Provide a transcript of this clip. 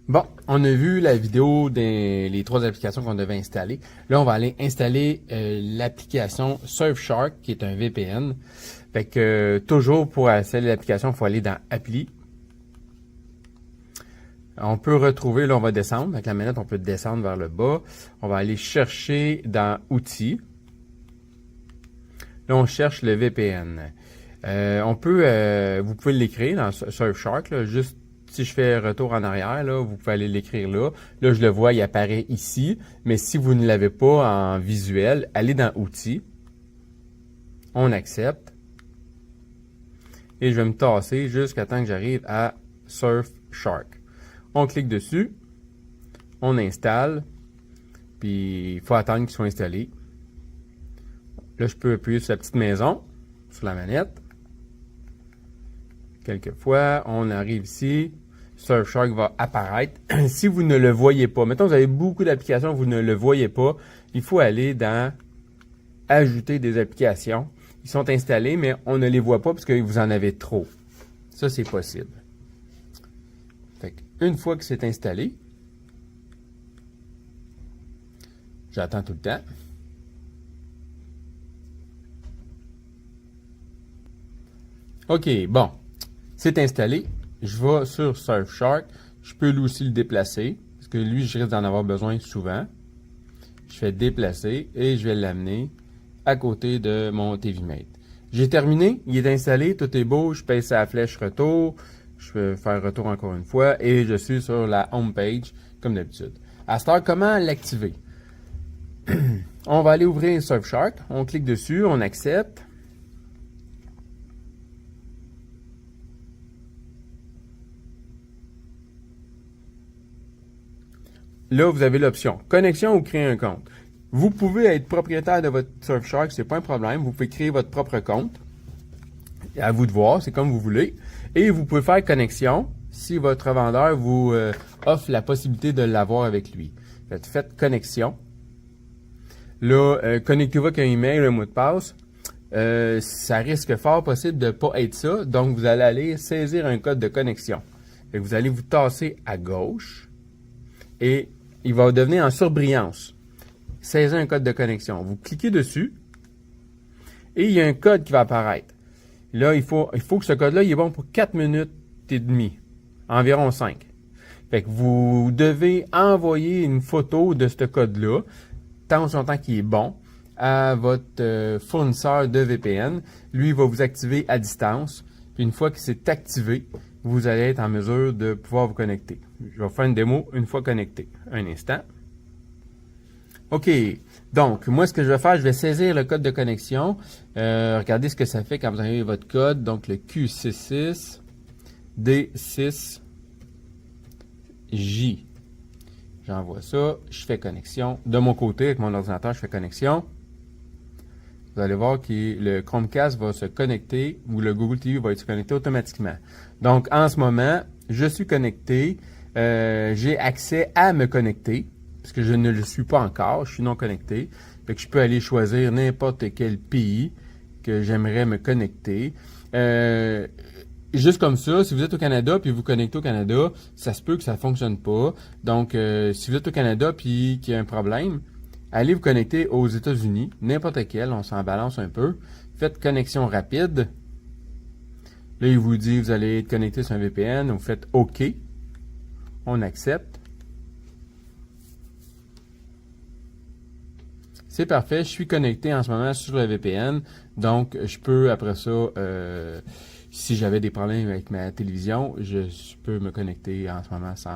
Bon, on a vu la vidéo des trois applications qu'on devait installer. Là, on va aller installer l'application Surfshark, qui est un VPN. Fait que toujours pour installer l'application, il faut aller dans Appli. On peut retrouver, là, on va descendre. Avec la manette, on peut descendre vers le bas. On va aller chercher dans Outils. Là, on cherche le VPN. Vous pouvez l'écrire dans Surfshark, là, juste si je fais retour en arrière, là, vous pouvez aller l'écrire là. Là, je le vois, il apparaît ici. Mais si vous ne l'avez pas en visuel, allez dans Outils. On accepte. Et je vais me tasser jusqu'à temps que j'arrive à Surfshark. On clique dessus. On installe. Puis, il faut attendre qu'il soit installé. Là, je peux appuyer sur la petite maison, sur la manette. Quelquefois, on arrive ici. Surfshark va apparaître. Si vous ne le voyez pas, mettons vous avez beaucoup d'applications, vous ne le voyez pas, il faut aller dans Ajouter des applications. Ils sont installés, mais on ne les voit pas parce que vous en avez trop. Ça, c'est possible. Fait une fois que c'est installé, j'attends tout le temps. OK, bon. C'est installé. Je vais sur Surfshark. Je peux lui aussi le déplacer, parce que lui, je risque d'en avoir besoin souvent. Je fais déplacer et je vais l'amener à côté de mon TVMate. J'ai terminé, il est installé, tout est beau, je pèse la flèche retour, je vais faire retour encore une fois et je suis sur la home page comme d'habitude. À cette heure, comment l'activer? On va aller ouvrir Surfshark, on clique dessus, on accepte. Là, vous avez l'option connexion ou créer un compte. Vous pouvez être propriétaire de votre Surfshark, c'est pas un problème. Vous pouvez créer votre propre compte. À vous de voir, c'est comme vous voulez. Et vous pouvez faire connexion si votre vendeur vous offre la possibilité de l'avoir avec lui. Faites connexion. Là, connectez-vous avec un email, un mot de passe. Ça risque fort possible de ne pas être ça. Donc, vous allez aller saisir un code de connexion. Vous allez vous tasser à gauche et il va devenir en surbrillance. Saisir un code de connexion. Vous cliquez dessus et il y a un code qui va apparaître. Là, il faut que ce code-là, il est bon pour 4 minutes et demie, environ 5. Fait que vous devez envoyer une photo de ce code-là, tant son temps qu'il est bon, à votre fournisseur de VPN. Lui, il va vous activer à distance. Puis une fois que c'est activé, vous allez être en mesure de pouvoir vous connecter. Je vais vous faire une démo une fois connecté. Un instant. OK. Donc, moi, ce que je vais faire, je vais saisir le code de connexion. Regardez ce que ça fait quand vous avez votre code. Donc, le Q66D6J. J'envoie ça. Je fais connexion. De mon côté, avec mon ordinateur, je fais connexion. Vous allez voir que le Chromecast va se connecter ou le Google TV va être connecté automatiquement. Donc, en ce moment, je suis connecté. J'ai accès à me connecter parce que je ne le suis pas encore. Je suis non connecté. Fait que je peux aller choisir n'importe quel pays que j'aimerais me connecter. Juste comme ça, si vous êtes au Canada puis vous connectez au Canada, ça se peut que ça ne fonctionne pas. Donc, si vous êtes au Canada puis qu'il y a un problème, allez vous connecter aux États-Unis, n'importe quel, on s'en balance un peu. Faites connexion rapide. Là, il vous dit, vous allez être connecté sur un VPN. Vous faites OK. On accepte. C'est parfait. Je suis connecté en ce moment sur le VPN. Donc, je peux, après ça, si j'avais des problèmes avec ma télévision, je peux me connecter en ce moment sans